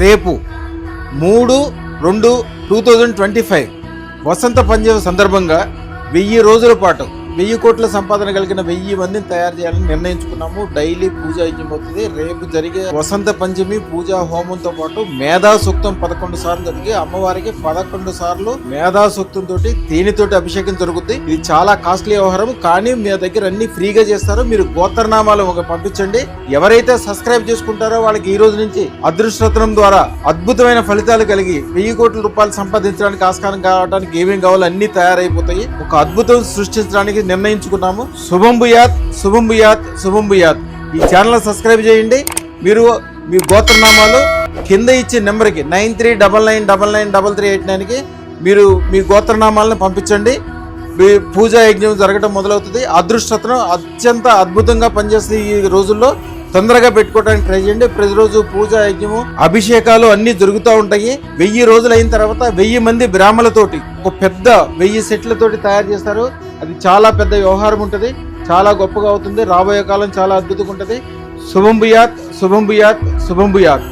రేపు 3/2/2025 వసంత పంచమి సందర్భంగా 1000 రోజుల పాటు 1000 కోట్ల సంపాదన కలిగిన 1000 మందిని తయారు చేయాలని నిర్ణయించుకున్నాము. డైలీ పూజ యజ్ఞం అవుతుంది. రేపు జరిగే వసంత పంచమి పూజా హోమంతో పాటు మేధా సూక్తం 11 సార్లు జరిగి అమ్మవారికి 11 సార్లు మేధా సూక్తం తోటి తేనెతోటి అభిషేకం జరుగుతుంది. ఇది చాలా కాస్ట్లీ వ్యవహారం, కానీ మీ దగ్గర అన్ని ఫ్రీగా చేస్తారు. మీరు గోత్రనామాలు పంపించండి. ఎవరైతే సబ్స్క్రైబ్ చేసుకుంటారో వాళ్ళకి ఈ రోజు నుంచి అదృష్టరత్నం ద్వారా అద్భుతమైన ఫలితాలు కలిగి 1000 కోట్ల రూపాయలు సంపాదించడానికి ఆస్కారం కావడానికి ఏమేం కావాలో అన్ని తయారైపోతాయి. ఒక అద్భుతం సృష్టించడానికి నిర్ణయించుకున్నాము. శుభం భూయాత్, శుభం భూయాత్, శుభం భూయాత్. ఈ ఛానల్ సబ్స్క్రైబ్ చేయండి. మీరు మీ గోత్రనామాలు కింద ఇచ్చే నెంబర్కి 9399993389కి మీరు మీ గోత్రనామాలను పంపించండి. పూజా యజ్ఞం జరగడం మొదలవుతుంది. అదృష్టం అత్యంత అద్భుతంగా పనిచేస్తే ఈ రోజుల్లో తొందరగా పెట్టుకోవడానికి ట్రై చేయండి. ప్రతిరోజు పూజా యజ్ఞము అభిషేకాలు అన్ని జరుగుతూ ఉంటాయి. 1000 రోజులు అయిన తర్వాత 1000 మంది బ్రాహ్మణులతోటి ఒక పెద్ద 1000 సెట్లతోటి తయారు చేస్తారు. అది చాలా పెద్ద వ్యవహారం ఉంటుంది. చాలా గొప్పగా అవుతుంది. రాబోయే కాలం చాలా అద్భుతంగా ఉంటుంది. శుభం భూయాత్, శుభం భూయాత్, శుభం భూయాత్.